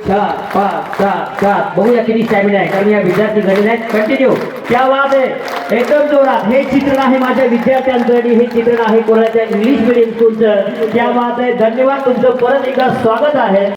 चार पाच सात सात बघूया किती स्टॅमिना आहे कारण या विद्यार्थी घडले आहेत कंटिन्यू क्या बात आहे एकदम जोरात हे चित्रण आहे माझ्या विद्यार्थ्यांचं आणि हे चित्रण आहे कोल्हाच्या इंग्लिश मीडियम स्कूलचं क्या बात आहे धन्यवाद तुमचं परत एकदा स्वागत आहे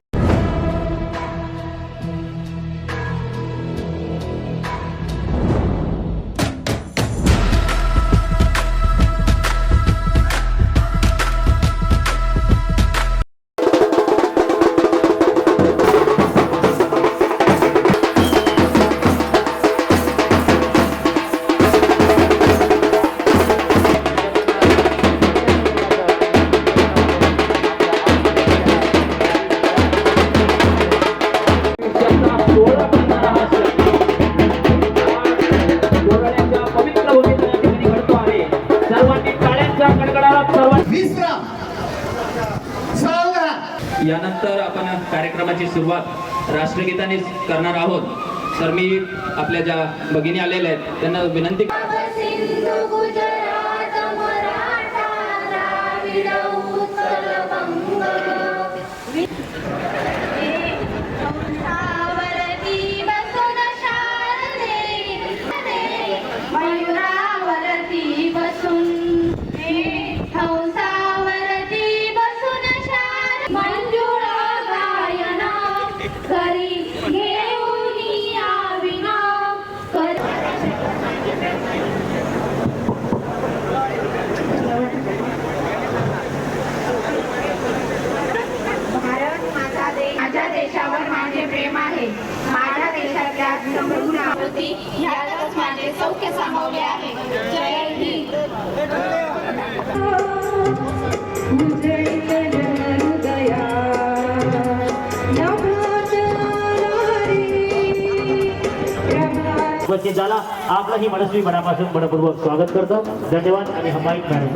यानंतर आपण कार्यक्रमाची सुरुवात राष्ट्रगीताने करणार आहोत तर मी आपल्या ज्या भगिनी आलेल्या आहेत त्यांना विनंती ह्यातच माझे सौख्य सामावले आहे जय हिंद उपस्थित झाला आपलंही मनस्वी मनापासून मनपूर्वक स्वागत करतो धन्यवाद आणि हमाई मॅडम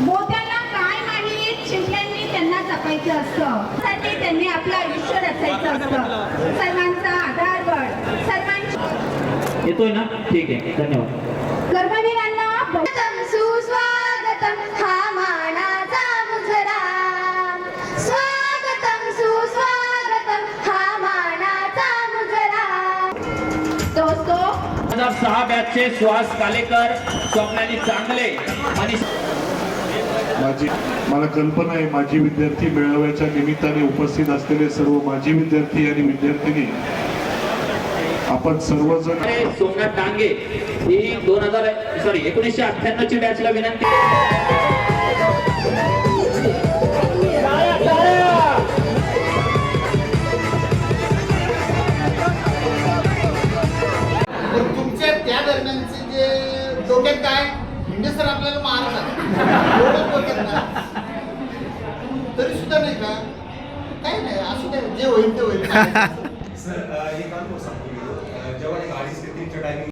मोत्याला काय माहीत शिवल्यांनी त्यांना जपायचं असतं साठी त्यांनी आपलं आयुष्य रचायचं असतं सर्वांचा आधारवड सर्वांची येतोय ना ठीक आहे धन्यवाद कर्मवीरांना सुस्वागतम हा मानाचा मुजरा स्वागतम सुस्वागतम हा मानाचा मुजरा दोस्तो 2006 बॅचचे सुहास कालेकर स्वप्नाली चांगले आणि मला कल्पना आहे माजी विद्यार्थी मेळाव्याच्या निमित्ताने उपस्थित असलेले सर्व माजी विद्यार्थी आणि विद्यार्थिनी आपण सर्वजण सोमनाथ डांगे ही 1998 ची बॅचला विनंती तुमच्या त्या दरम्यानचे जे डोक्यात काय हिंदे सर आपल्याला मारतात तरी सुद्धा नाही का काय नाही असं काय जे होईल ते होईल सर एक काम सांगतो जेव्हा 2:30 ते 3च्या टायमिंग